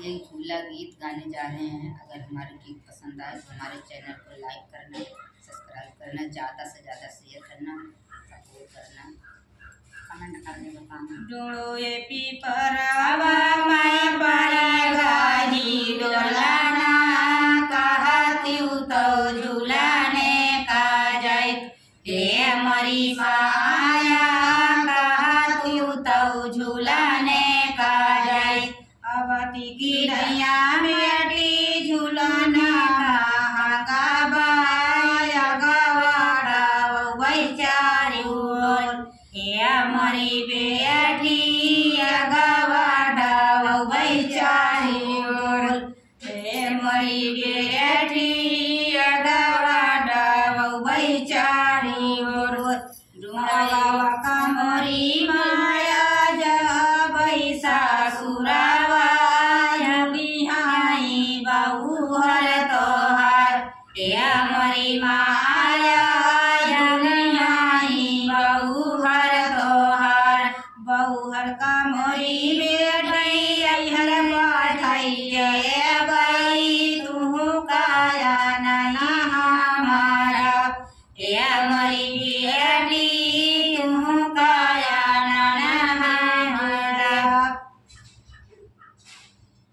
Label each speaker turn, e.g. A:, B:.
A: एक झूला गीत गाने जा रहे हैं। अगर हमारे गीत पसंद आए तो हमारे चैनल को लाइक करना, सब्सक्राइब करना, ज़्यादा से ज़्यादा शेयर करना, सपोर्ट करना, कमेंट करने का काम।
B: डोलो ये पीपरावा मैं पड़ेगाही डोलाना कहती तो झूलाने का जाए हे मरी माया कहती तो झूलाने का जाए अवती की दैया बेटी झूलना हंगाबाया गवाड़ा वैचारी हे मरी बेटी गवाड़ा वैचारी हे मरी बेटी गवाड़ा वैचारी डुंगावा कमरी माया जा बैसा सुरावा बिहाई बहु हर तोहार हे मरी माया बहु हर तोहार बहु हर कमरी बेटी हर पाठैया बाई तू काया नहीं हमारा हे मरी